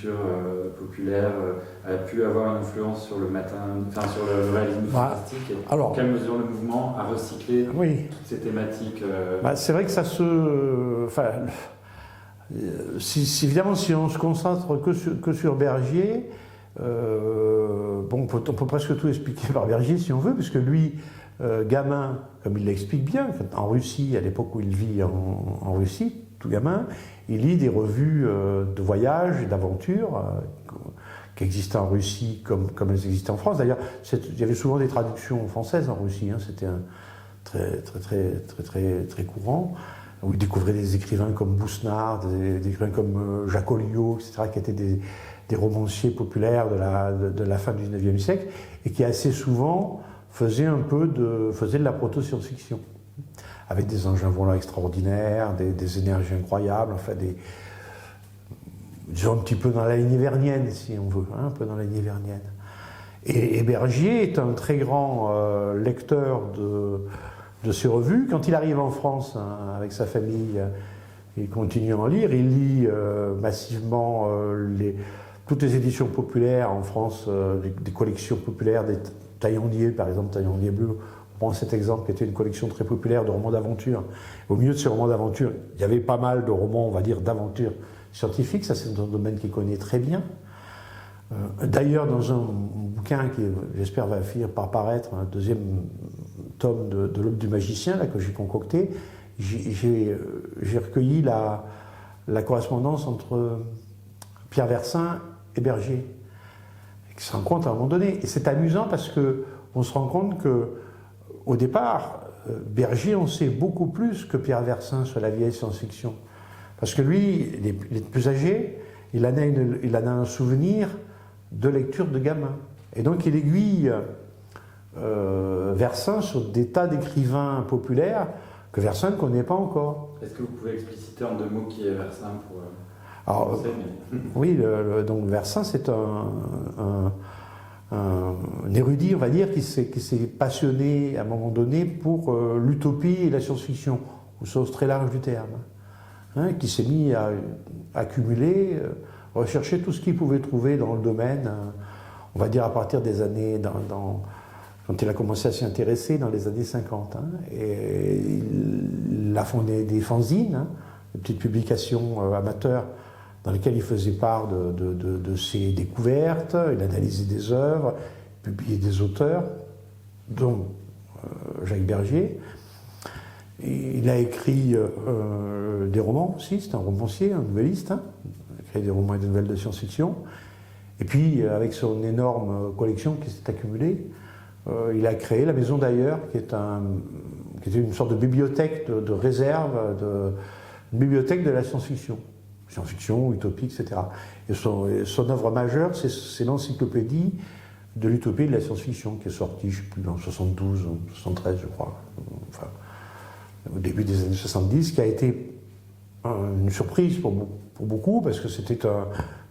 culture populaire a pu avoir une influence sur le sur le réalisme fantastique. Alors, dans quelle mesure le mouvement a recyclé toutes ces thématiques c'est vrai que ça se... évidemment, si on se concentre que sur Bergier, on peut presque tout expliquer par Bergier si on veut, puisque lui, gamin, comme il l'explique bien, en Russie, à l'époque où il vit en Russie, tout gamin, il lit des revues de voyage et d'aventure qui existaient en Russie comme elles existaient en France. D'ailleurs, il y avait souvent des traductions françaises en Russie, c'était très courant, où il découvrait des écrivains comme Bousnard, des écrivains comme Jacques Olliot, etc., qui étaient des romanciers populaires de la fin du XIXe siècle, et qui assez souvent faisaient de la proto-science-fiction, avec des engins volants extraordinaires, des énergies incroyables, disons un petit peu dans la lignée vernienne, si on veut, un peu dans la lignée vernienne. Et Bergier est un très grand lecteur de ces revues. Quand il arrive en France avec sa famille, il continue à en lire. Il lit massivement toutes les éditions populaires en France, des collections populaires, des Taillandier, par exemple, Taillandier Bleu. On prend cet exemple qui était une collection très populaire de romans d'aventure. Au milieu de ces romans d'aventure, il y avait pas mal de romans, on va dire, d'aventure scientifique. Ça, c'est un domaine qu'il connaît très bien. D'ailleurs, dans un bouquin qui, j'espère, va finir par paraître, un deuxième tome de l'Aube du magicien, là, que j'ai concocté, j'ai recueilli la correspondance entre Pierre Versin et Bergier, qui se rencontrent à un moment donné. Et c'est amusant parce qu'on se rend compte qu'au départ, Bergier en sait beaucoup plus que Pierre Versin sur la vieille science-fiction. Parce que lui, il est plus âgé, il en a un souvenir de lecture de gamin. Et donc il aiguille Versin sur des tas d'écrivains populaires que Versin ne connaît pas encore. Est-ce que vous pouvez expliciter en 2 mots qui est Versin pour Alors, oui, donc Versin, c'est un érudit, on va dire, qui s'est passionné à un moment donné pour l'utopie et la science-fiction, au sens très large du terme, qui s'est mis à accumuler, rechercher tout ce qu'il pouvait trouver dans le domaine, on va dire à partir des années, quand il a commencé à s'y intéresser dans les années 50. Et il a fondé des fanzines, des petites publications amateurs, dans lesquelles il faisait part de ses découvertes, il analysait des œuvres, publiait des auteurs, dont Jacques Bergier. Et il a écrit des romans aussi, c'est un romancier, un nouvelliste, il a écrit des romans et des nouvelles de science-fiction. Et puis, avec son énorme collection qui s'est accumulée, il a créé la Maison d'Ailleurs, qui était une sorte de bibliothèque de réserve, une bibliothèque de la science-fiction. Science-fiction, utopie, etc. Et son œuvre majeure, c'est l'encyclopédie de l'utopie et de la science-fiction, qui est sortie, je ne sais plus, en 72 ou 73, je crois, enfin, au début des années 70, qui a été une surprise pour beaucoup, parce que c'était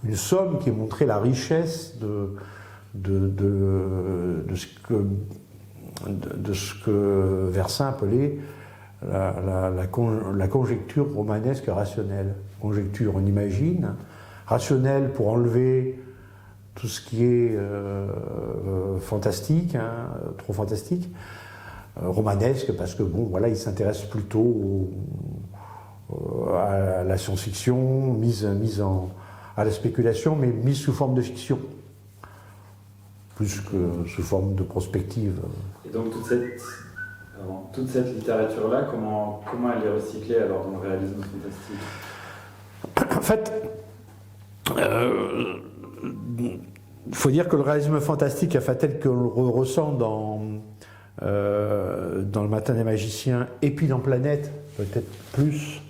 une somme qui montrait la richesse de ce que Versin appelait la conjecture romanesque rationnelle. Conjecture, on imagine, rationnelle pour enlever tout ce qui est fantastique, trop fantastique, romanesque parce que bon, voilà, il s'intéresse plutôt à la science-fiction, mise à la spéculation, mais mise sous forme de fiction, plus que sous forme de prospective. Et donc toute cette littérature-là, comment elle est recyclée alors dans le réalisme fantastique ? En fait, il faut dire que le réalisme fantastique, enfin, tel qu'on le ressent dans Le Matin des Magiciens et puis dans Planète, peut-être plus,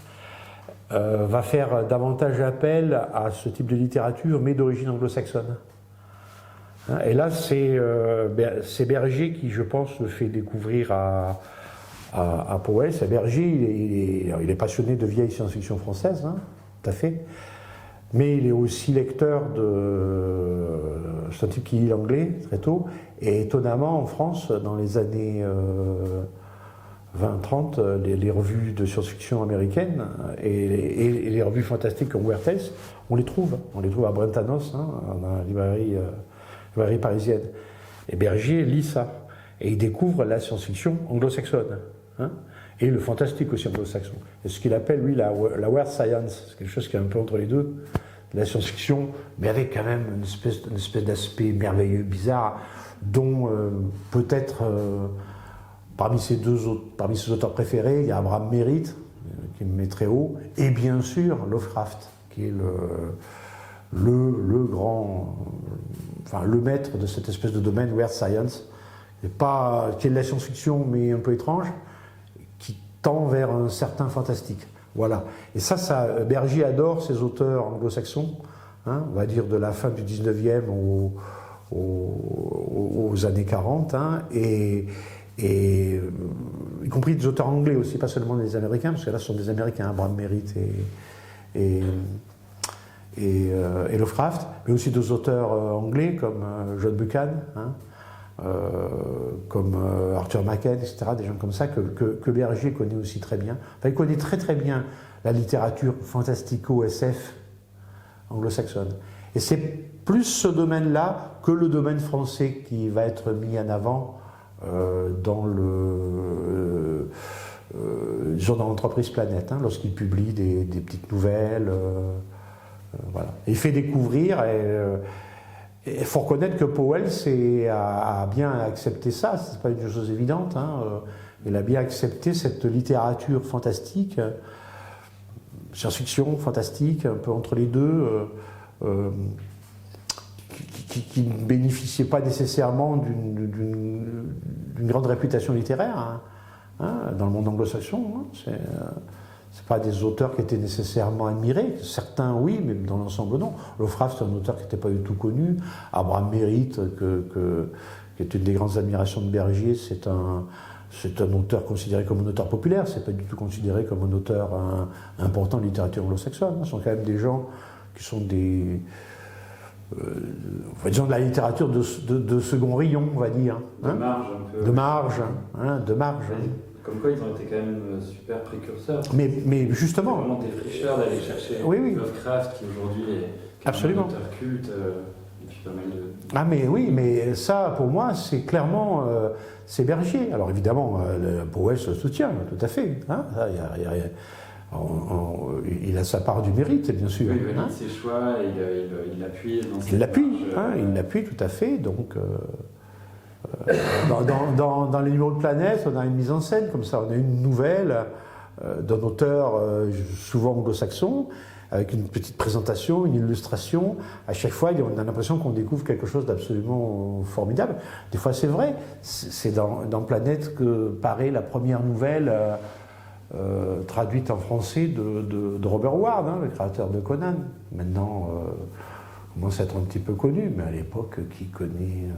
va faire davantage appel à ce type de littérature, mais d'origine anglo-saxonne. Et là, c'est Bergier qui, je pense, le fait découvrir à Powell. C'est Bergier, il est passionné de vieille science-fiction française, tout à fait, mais il est aussi lecteur c'est un type qui lit l'anglais très tôt, et étonnamment en France, dans les années 20-30, les revues de science-fiction américaines et les revues fantastiques comme Weird Tales, on les trouve à Brentanos, dans la librairie parisienne. Et Bergier lit ça, et il découvre la science-fiction anglo-saxonne, et le fantastique aussi anglo-saxon. Et ce qu'il appelle, lui, la weird science, c'est quelque chose qui est un peu entre les deux, la science-fiction, mais avec quand même une espèce d'aspect merveilleux, bizarre, dont peut-être... Parmi ses auteurs préférés, il y a Abraham Merritt, qui me met très haut, et bien sûr Lovecraft, qui est le grand, enfin le maître de cette espèce de domaine weird science, qui est de la science-fiction mais un peu étrange, qui tend vers un certain fantastique. Voilà. Et ça Bergier adore ces auteurs anglo-saxons, on va dire de la fin du 19e aux années 40, et y compris des auteurs anglais aussi, pas seulement des Américains, parce que là ce sont des Américains, Abraham Merritt et Lovecraft, mais aussi des auteurs anglais comme John Buchan, comme Arthur Machen, etc., des gens comme ça que Bergier connaît aussi très bien. Enfin, il connaît très très bien la littérature fantastico-SF anglo-saxonne. Et c'est plus ce domaine-là que le domaine français qui va être mis en avant dans l'entreprise Planète, lorsqu'il publie des petites nouvelles. Voilà. Et il fait découvrir, il faut reconnaître que Powell a bien accepté ça, c'est pas une chose évidente, il a bien accepté cette littérature fantastique, science-fiction, fantastique, un peu entre les deux, qui ne bénéficiait pas nécessairement d'une grande réputation littéraire dans le monde anglo-saxon. C'est pas des auteurs qui étaient nécessairement admirés. Certains, oui, mais dans l'ensemble, non. Lovecraft, c'est un auteur qui n'était pas du tout connu. Abraham Merritt, qui est une des grandes admirations de Bergier, c'est un auteur considéré comme un auteur populaire. C'est pas du tout considéré comme un auteur important de littérature anglo-saxonne. Ce sont quand même des gens qui sont des disons de la littérature de second rayon, on va dire. De marge, un peu. De marge. Comme quoi, ils ont été quand même super précurseurs. Mais justement. C'est vraiment défricheur d'aller chercher Lovecraft, qui aujourd'hui est absolument un auteur culte, et puis pas mal de... Ah mais oui, mais ça, pour moi, c'est clairement... c'est Bergier. Alors évidemment, Powell se soutient, tout à fait. Il a sa part du mérite, bien sûr. Oui, il valide ses choix, il appuie dans ses il l'appuie tout à fait. Donc, dans les numéros de Planète, on a une mise en scène comme ça. On a une nouvelle d'un auteur souvent anglo-saxon, avec une petite présentation, une illustration. À chaque fois, on a l'impression qu'on découvre quelque chose d'absolument formidable. Des fois, c'est vrai. C'est dans Planète que paraît la première nouvelle... traduite en français de Robert Howard, le créateur de Conan. Maintenant, commence à être un petit peu connu, mais à l'époque, qui connaît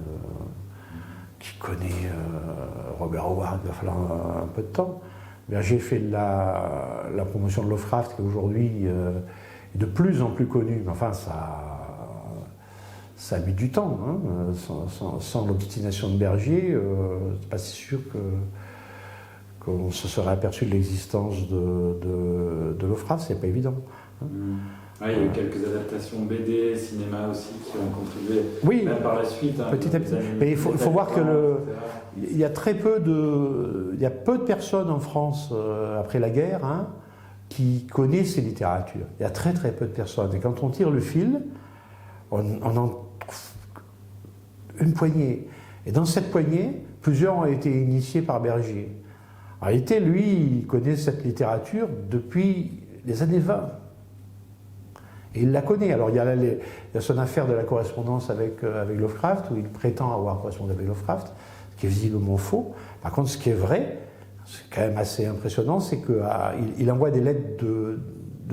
Robert Howard, il va falloir un peu de temps. J'ai fait la promotion de Lovecraft, qui aujourd'hui est de plus en plus connu, mais enfin, ça a mis du temps. Sans l'obstination de Bergier, c'est pas si sûr qu'on se serait aperçu de l'existence de Lovecraft, c'est pas évident. Il y a eu quelques adaptations BD, cinéma aussi, qui ont contribué, même par la suite. Petit à petit. Mais il faut voir que il y a peu de personnes en France, après la guerre, qui connaissent ces littératures. Il y a très très peu de personnes. Et quand on tire le fil, on en trouve une poignée. Et dans cette poignée, plusieurs ont été initiés par Bergier. En réalité, lui, il connaît cette littérature depuis les années 20. Et il la connaît. Alors, il y a son affaire de la correspondance avec Lovecraft, où il prétend avoir correspondu avec Lovecraft, ce qui est visiblement faux. Par contre, ce qui est vrai, c'est quand même assez impressionnant, c'est qu'il envoie des lettres de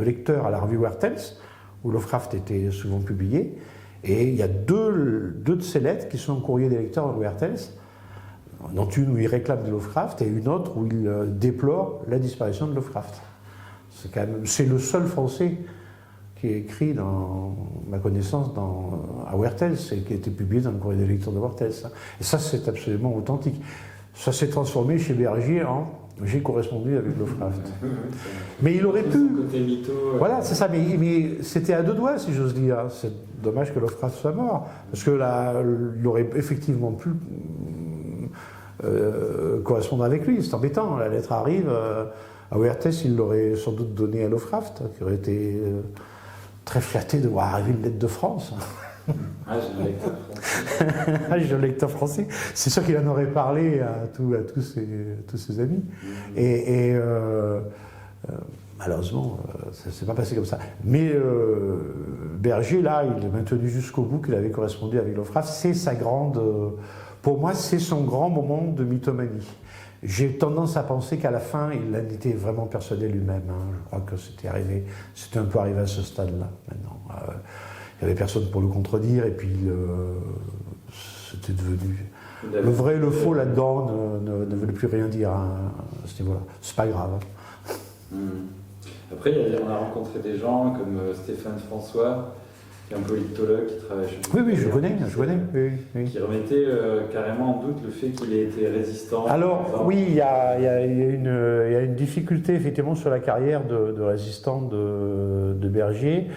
lecteurs à la revue Weird Tales, où Lovecraft était souvent publié, et il y a deux de ces lettres qui sont au courrier des lecteurs de Weird Tales, dont une où il réclame de Lovecraft et une autre où il déplore la disparition de Lovecraft. C'est le seul français qui est écrit, dans ma connaissance, à Weird Tales, et qui a été publié dans le courrier des lecteurs de Weird Tales. Et ça, c'est absolument authentique. Ça s'est transformé chez Bergier en J'ai correspondu avec Lovecraft. Mais il aurait pu. Côté mytho, voilà, c'est ça, mais c'était à deux doigts, si j'ose dire. C'est dommage que Lovecraft soit mort, parce que là, il aurait effectivement pu correspondre avec lui. C'est embêtant, la lettre arrive. À Oertes, il l'aurait sans doute donné à Lovecraft, qui aurait été très flatté de voir arriver une lettre de France. Ah, j'ai un lecteur français. Ah, j'ai un lecteur français. C'est sûr qu'il en aurait parlé à tous ses amis. Et malheureusement, ça ne s'est pas passé comme ça. Mais Berger, là, il a maintenu jusqu'au bout qu'il avait correspondu avec Lovecraft. C'est sa grande... pour moi, c'est son grand moment de mythomanie. J'ai tendance à penser qu'à la fin, il en était vraiment persuadé lui-même. Hein. Je crois que c'était un peu arrivé à ce stade-là, maintenant. Il n'y avait personne pour le contredire, et puis c'était devenu... Le vrai et le faux là-dedans ne veulent plus rien dire à ce niveau-là. C'est pas grave. Après, on a rencontré des gens comme Stéphane François, qui est un politologue qui travaille chez nous. Oui, je connais. Oui. Qui remettait carrément en doute le fait qu'il ait été résistant. Alors, oui, il y a une difficulté, effectivement, sur la carrière de résistant de Berger.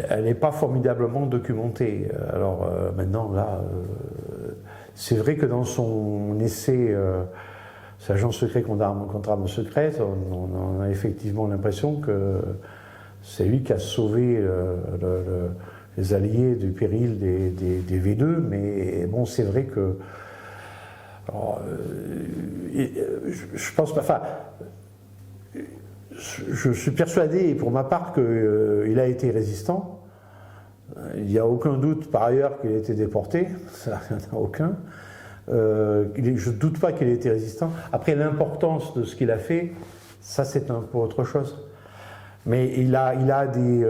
Elle n'est pas formidablement documentée. Alors maintenant, là, c'est vrai que dans son essai c'est Agent secret contre arme secrète, on a effectivement l'impression que c'est lui qui a sauvé les Alliés du péril des V2, mais bon, c'est vrai que... Alors, je pense pas... Enfin, je suis persuadé, pour ma part, qu'il a été résistant. Il n'y a aucun doute, par ailleurs, qu'il a été déporté. Ça, il n'y en a aucun. Je ne doute pas qu'il ait été résistant. Après, l'importance de ce qu'il a fait, ça, c'est un peu autre chose. Mais il a des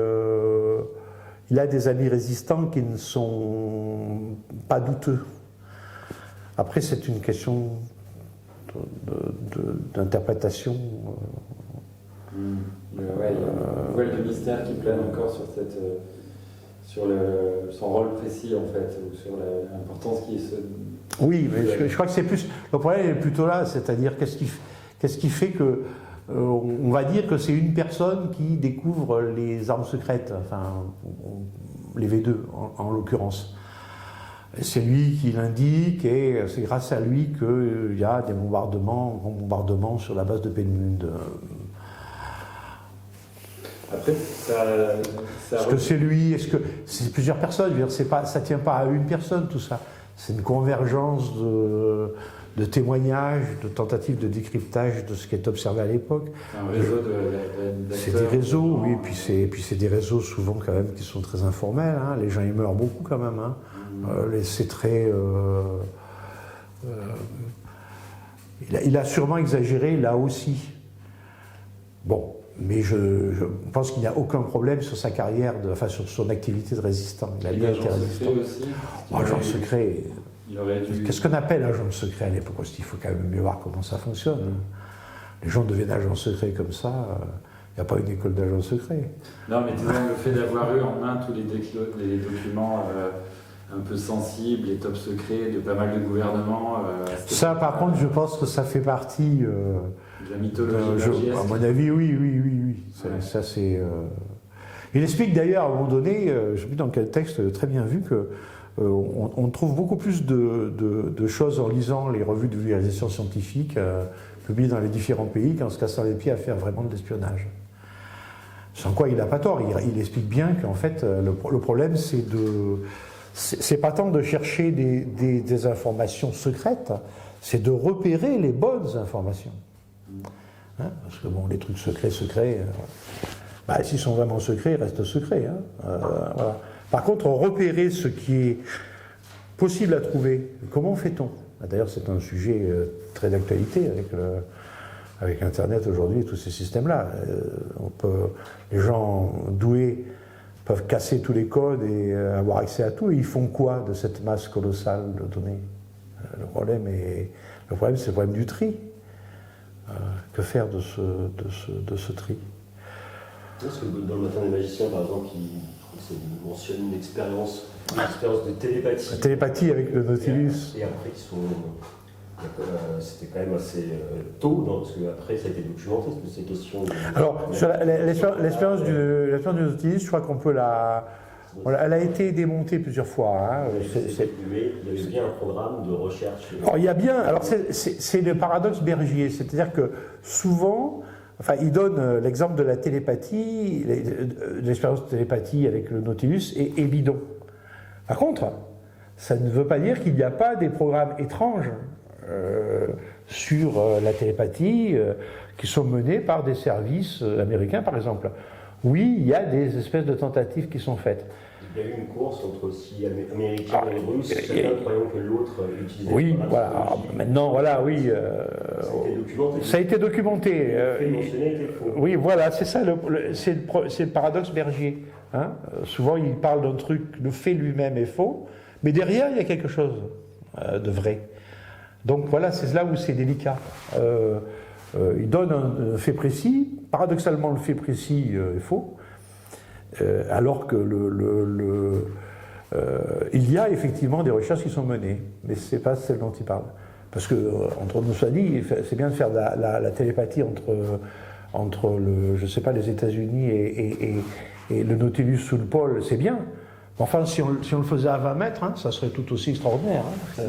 amis résistants qui ne sont pas douteux. Après, c'est une question d'interprétation. Il y a un voile de mystère qui plane encore sur son rôle précis, en fait, ou sur l'importance qui se... Oui, mais je crois que c'est plus... Le problème est plutôt là, c'est-à-dire qu'est-ce qui fait que... on va dire que c'est une personne qui découvre les armes secrètes, enfin, les V2 en l'occurrence. C'est lui qui l'indique et c'est grâce à lui qu'il y a des grands bombardements sur la base de Peenemünde. Après, est-ce que c'est lui? Est-ce que c'est plusieurs personnes? Je veux dire, ça ne tient pas à une personne, tout ça. C'est une convergence de témoignages, de tentatives de décryptage de ce qui est observé à l'époque. Un réseau c'est des réseaux, oui, et puis c'est des réseaux souvent quand même qui sont très informels. Hein. Les gens y meurent beaucoup quand même. Hein. C'est très... il a sûrement exagéré là aussi. Bon. Mais je pense qu'il n'y a aucun problème sur sa carrière, sur son activité de résistant. Il a bien été résistant. Agent secret. Qu'est-ce qu'on appelle agent secret à l'époque? Il faut quand même mieux voir comment ça fonctionne. Les gens deviennent agents secrets comme ça. Il n'y a pas une école d'agents secrets. Non, mais disons, le fait d'avoir eu en main tous les documents un peu sensibles, les top secrets de pas mal de gouvernements. Ça, par contre, je pense que ça fait partie... de la mythologie. À mon avis, oui. Ça, c'est... Il explique d'ailleurs, à un moment donné, je ne sais plus dans quel texte, très bien vu, qu'on trouve beaucoup plus de choses en lisant les revues de vulgarisation scientifique publiées dans les différents pays qu'en se cassant les pieds à faire vraiment de l'espionnage. Sans quoi il n'a pas tort. Il explique bien qu'en fait, le problème, c'est pas tant de chercher des informations secrètes, c'est de repérer les bonnes informations. Hein, parce que bon, les trucs secrets, s'ils sont vraiment secrets, ils restent secrets. Hein, voilà. Par contre, repérer ce qui est possible à trouver, comment fait-on? D'ailleurs, c'est un sujet très d'actualité avec Internet aujourd'hui et tous ces systèmes-là. Les gens doués peuvent casser tous les codes et avoir accès à tout. Et ils font quoi de cette masse colossale de données? Le problème, c'est le problème du tri. Que faire de ce tri? Parce que dans le Matin des magiciens, par exemple, il mentionne une expérience de télépathie. La télépathie avec le Nautilus. Et après, ils sont c'était quand même assez tôt, parce qu'après ça a été documenté, ces questions. Alors, sur l'expérience du Nautilus, je crois qu'on peut elle a été démontée plusieurs fois. Hein. Mais il y avait bien un programme de recherche. Alors, il y a bien. Alors, c'est le paradoxe Bergier, c'est-à-dire que souvent, enfin, il donne l'exemple de la télépathie, l'expérience de télépathie avec le Nautilus est bidon. Par contre, ça ne veut pas dire qu'il n'y a pas des programmes étranges sur la télépathie qui sont menés par des services américains, par exemple. Oui, il y a des espèces de tentatives qui sont faites. Il y a eu une course entre aussi Américains et Russes, chacun croyant que l'autre utilisait. Oui, voilà. Alors, maintenant, voilà, oui. Ça a été documenté. Oui, voilà, c'est ça, c'est le paradoxe Bergier. Hein. Souvent, il parle d'un truc, le fait lui-même est faux, mais derrière, il y a quelque chose de vrai. Donc voilà, c'est là où c'est délicat. Il donne un fait précis, paradoxalement le fait précis est faux, alors que il y a effectivement des recherches qui sont menées, mais ce n'est pas celle dont il parle. Parce que, entre nous soit dit, c'est bien de faire la télépathie entre je sais pas, les États-Unis et le Nautilus sous le pôle, c'est bien. Enfin, si on le faisait à 20 mètres, hein, ça serait tout aussi extraordinaire. Hein.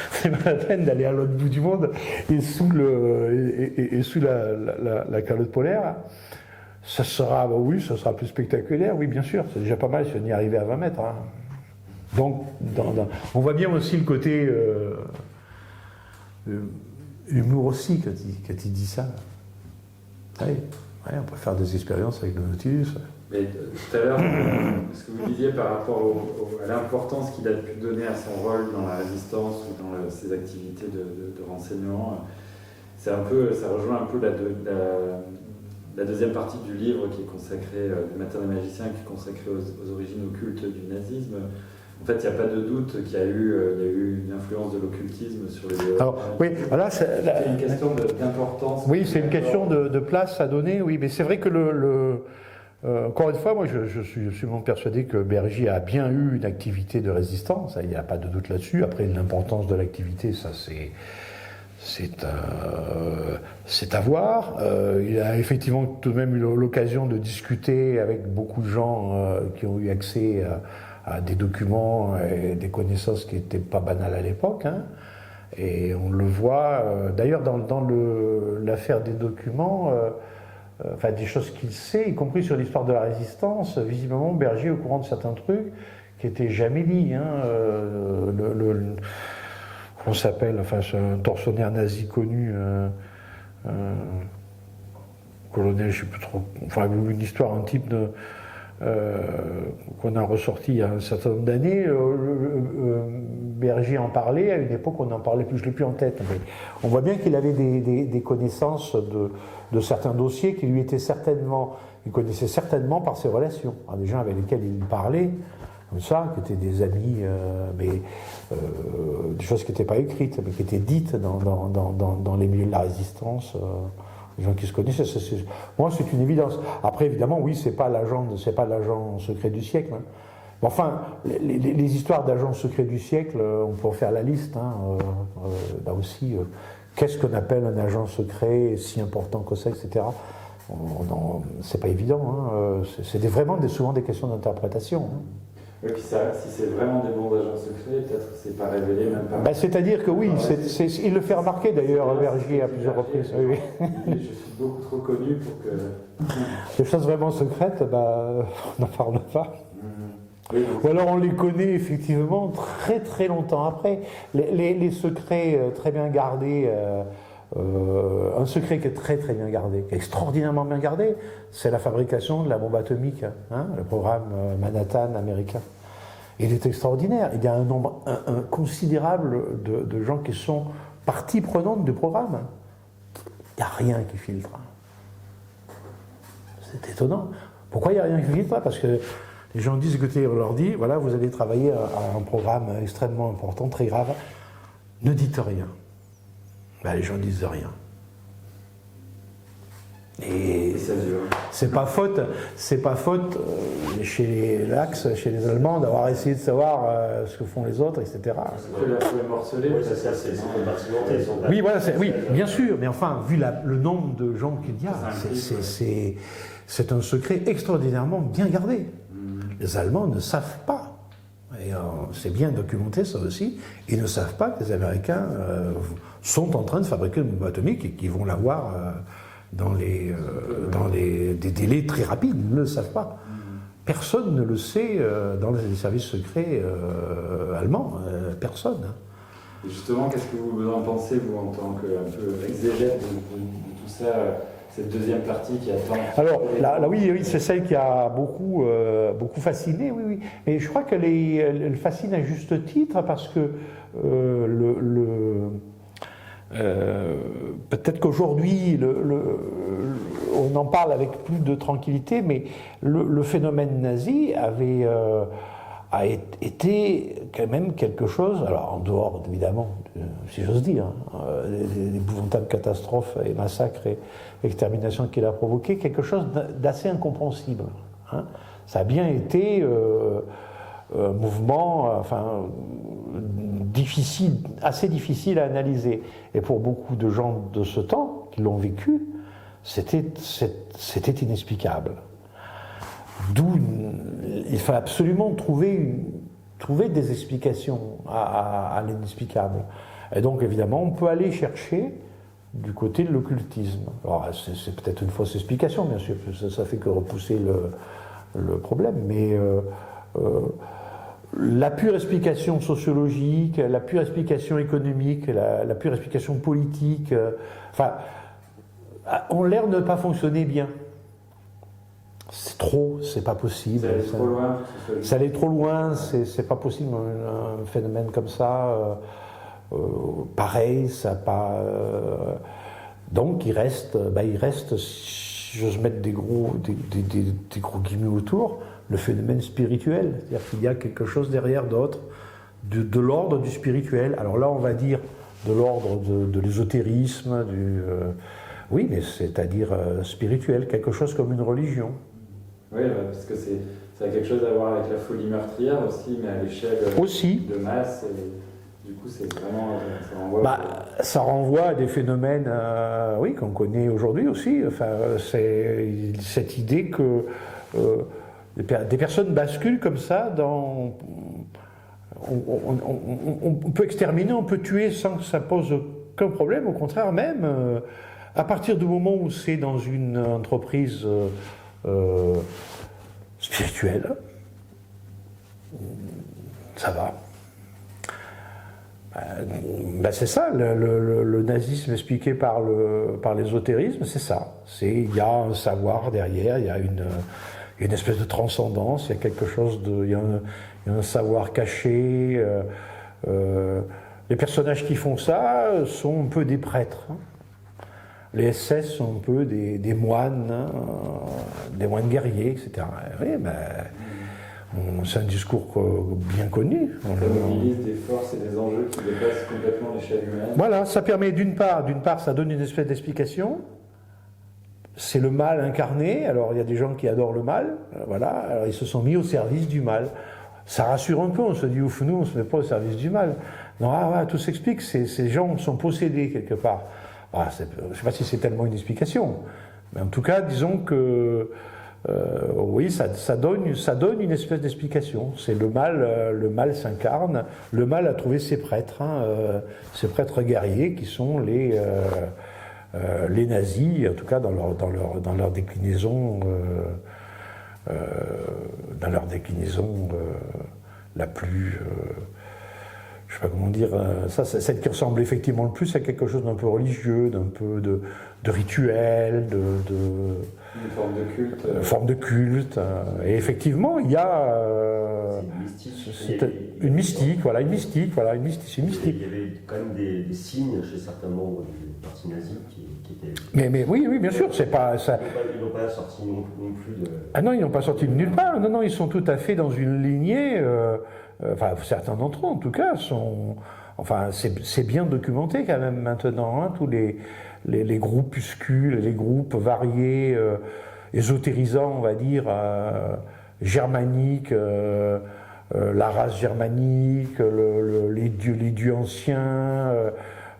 C'est pas la peine d'aller à l'autre bout du monde et sous la calotte polaire. Ça sera, oui, ça sera plus spectaculaire, oui, bien sûr. C'est déjà pas mal si on y arrivait à 20 mètres. Hein. Donc, on voit bien aussi le côté humour aussi quand il dit ça. Oui, on peut faire des expériences avec le Nautilus. Mais tout à l'heure, ce que vous disiez par rapport à l'importance qu'il a pu donner à son rôle dans la résistance ou dans ses activités de renseignement, c'est un peu, ça rejoint un peu la deuxième partie du livre qui est consacré, du Matin des magiciens, qui est consacré aux origines occultes du nazisme. En fait, il n'y a pas de doute qu'il y a eu une influence de l'occultisme sur les... Alors, oui, voilà, c'est une question d'importance. Oui, c'est une question de place à donner, oui, mais c'est vrai que encore une fois, moi je suis absolument persuadé que Bergier a bien eu une activité de résistance, il n'y a pas de doute là-dessus. Après, l'importance de l'activité, ça c'est à voir. Il a effectivement tout de même eu l'occasion de discuter avec beaucoup de gens qui ont eu accès à des documents et des connaissances qui n'étaient pas banales à l'époque. Hein. Et on le voit, d'ailleurs dans l'affaire des documents, enfin des choses qu'il sait, y compris sur l'histoire de la résistance, visiblement Bergier est au courant de certains trucs qui n'étaient jamais dits. Hein. Comment s'appelle, enfin c'est un tortionnaire nazi connu, colonel, je ne sais plus trop, enfin une histoire, un type qu'on a ressorti il y a un certain nombre d'années. Bergier en parlait, à une époque on n'en parlait plus, je ne l'ai plus en tête. Mais on voit bien qu'il avait des connaissances de certains dossiers qui lui étaient il connaissait certainement par ses relations. Alors, des gens avec lesquels il parlait, comme ça, qui étaient des amis, mais des choses qui n'étaient pas écrites, mais qui étaient dites dans les milieux de la résistance. Les gens qui se connaissaient, moi c'est une évidence. Après évidemment, oui, c'est pas l'agent secret du siècle. Hein. Mais enfin, les histoires d'agents secrets du siècle, on peut en faire la liste. Hein, là aussi, qu'est-ce qu'on appelle un agent secret, si important que ça, etc. C'est pas évident. Hein, c'est vraiment souvent des questions d'interprétation. Hein. Oui, puis ça, si c'est vraiment des noms d'agents secrets, peut-être que c'est pas révélé même pas. C'est-à-dire que oui, il le fait remarquer d'ailleurs, Bergier, à plusieurs reprises. Oui. Je suis beaucoup trop connu pour que... Les choses vraiment secrètes, on n'en parle pas. Oui, ou alors on les connaît effectivement très très longtemps après. Les secrets très bien gardés, un secret qui est très très bien gardé, qui est extraordinairement bien gardé, c'est la fabrication de la bombe atomique, hein, le programme Manhattan américain. Il est extraordinaire. Il y a un nombre considérable de gens qui sont partie prenante du programme. Il n'y a rien qui filtre. C'est étonnant. Pourquoi il n'y a rien qui filtre? Parce que les gens disent, écoutez, on leur dit, voilà, vous allez travailler à un programme extrêmement important, très grave. Ne dites rien. Ben, les gens disent rien. Et c'est pas faute l'axe chez les Allemands d'avoir essayé de savoir ce que font les autres, etc. C'est la forêt morcelée. Oui, c'est ça, c'est compartimenté. Oui, voilà, oui, bien sûr, mais enfin, vu le nombre de gens qu'il y a, c'est un secret extraordinairement bien gardé. Les Allemands ne savent pas. Et c'est bien documenté ça aussi. Ils ne savent pas que les Américains sont en train de fabriquer une bombe atomique et qu'ils vont l'avoir dans des délais très rapides. Ils ne le savent pas. Personne ne le sait dans les services secrets allemands. Personne. Et justement, qu'est-ce que vous en pensez, vous, en tant qu'exégète de tout ça, cette deuxième partie qui attend? Alors, là oui, c'est celle qui a beaucoup fasciné, oui. Mais je crois qu'elle fascine à juste titre parce que peut-être qu'aujourd'hui, on en parle avec plus de tranquillité, mais le phénomène nazi a été quand même quelque chose, alors en dehors évidemment, si j'ose dire, d'épouvantables catastrophes et massacres et exterminations qu'il a provoqué, quelque chose d'assez incompréhensible. Hein. Ça a bien été un mouvement assez difficile à analyser. Et pour beaucoup de gens de ce temps qui l'ont vécu, c'était inexplicable. D'où il fallait absolument trouver des explications à l'inexplicable. Et donc évidemment, on peut aller chercher du côté de l'occultisme. Alors c'est peut-être une fausse explication, bien sûr, ça fait que repousser le problème, mais la pure explication sociologique, la pure explication économique, la pure explication politique, ont l'air de ne pas fonctionner bien. C'est pas possible. Ça allait trop loin. Ça allait trop loin, c'est pas possible un phénomène comme ça. Pareil, ça pas. Donc il reste, si j'ose mettre des gros guillemets autour, le phénomène spirituel. C'est-à-dire qu'il y a quelque chose derrière d'autre, de l'ordre du spirituel. Alors là, on va dire de l'ordre de l'ésotérisme, oui, mais c'est-à-dire spirituel, quelque chose comme une religion. Oui, parce que ça a quelque chose à voir avec la folie meurtrière aussi, mais à l'échelle de masse. Et du coup, c'est vraiment. Ça renvoie à des phénomènes, oui, qu'on connaît aujourd'hui aussi. Enfin, c'est cette idée que des personnes basculent comme ça dans. On peut exterminer, on peut tuer sans que ça pose aucun problème. Au contraire, même à partir du moment où c'est dans une entreprise spirituelle, ça va. C'est ça, le nazisme expliqué par l'ésotérisme, c'est ça. Il y a un savoir derrière, il y a une espèce de transcendance, il y a quelque chose il y a un savoir caché. Les personnages qui font ça sont un peu des prêtres. Les SS sont un peu des moines, des moines guerriers, etc. Oui, c'est un discours bien connu. Ça mobilise des forces et des enjeux qui dépassent complètement l'échelle humaine. Voilà, ça permet d'une part, ça donne une espèce d'explication. C'est le mal incarné. Alors il y a des gens qui adorent le mal. Voilà, alors ils se sont mis au service du mal. Ça rassure un peu. On se dit ouf, nous, on ne se met pas au service du mal. Non, tout s'explique. Ces gens sont possédés quelque part. Je ne sais pas si c'est tellement une explication, mais en tout cas, disons que oui, ça donne une espèce d'explication. C'est le mal s'incarne. Le mal a trouvé ses prêtres, ces prêtres guerriers qui sont les nazis, en tout cas dans leur déclinaison, la plus. Je ne sais pas comment dire, celle qui ressemble effectivement le plus à quelque chose d'un peu religieux, d'un peu de rituel, une forme de culte. Forme de culte. Et effectivement, il y a une mystique. Voilà, une mystique. Il y avait quand même des signes chez certains membres du parti nazi qui étaient. Mais oui, bien sûr, c'est pas ça. Ils n'ont pas sorti non plus de. Ah non, ils n'ont pas sorti de nulle part. Non, ils sont tout à fait dans une lignée. Certains d'entre eux, en tout cas, sont. Enfin, c'est bien documenté quand même maintenant, tous les groupuscules, les groupes variés, ésotérisants, on va dire, germanique, la race germanique, les dieux anciens.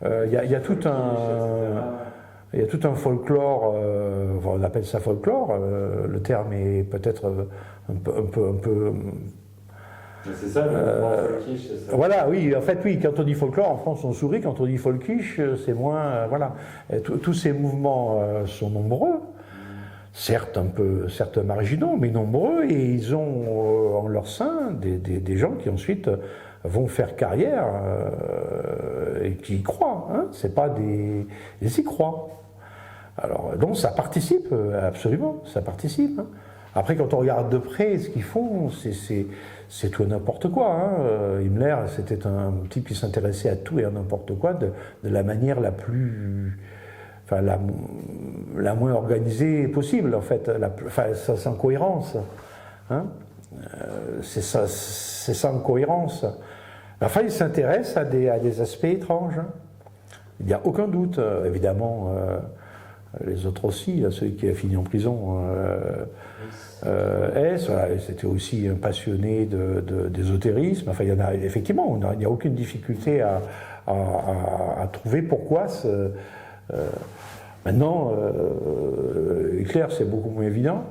Il y a tout un folklore, on appelle ça folklore, le terme est peut-être un peu c'est ça, le mouvement folkish, c'est ça. voilà, oui, en fait, oui, quand on dit folklore, en France, on sourit, quand on dit folkish, c'est moins, voilà. Tous ces mouvements sont nombreux, certes certes marginaux, mais nombreux, et ils ont en leur sein des gens qui ensuite vont faire carrière et qui y croient, hein, c'est pas ils y croient. Alors, donc ça participe, absolument, ça participe. Hein. Après, quand on regarde de près ce qu'ils font, c'est tout et n'importe quoi. Hein. Himmler, c'était un type qui s'intéressait à tout et à n'importe quoi de la manière la plus, enfin la moins organisée possible, en fait. C'est sans cohérence. Hein. C'est sans cohérence. Enfin, il s'intéresse à des aspects étranges. Hein. Il n'y a aucun doute, évidemment. Les autres aussi, celui qui a fini en prison, c'était aussi un passionné d'ésotérisme. Enfin, il y en a effectivement, il n'y a aucune difficulté à trouver pourquoi. Maintenant, Hitler, c'est beaucoup moins évident,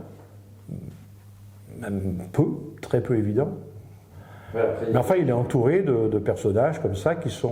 même très peu évident. Ouais, après, mais enfin, il est entouré de personnages comme ça qui sont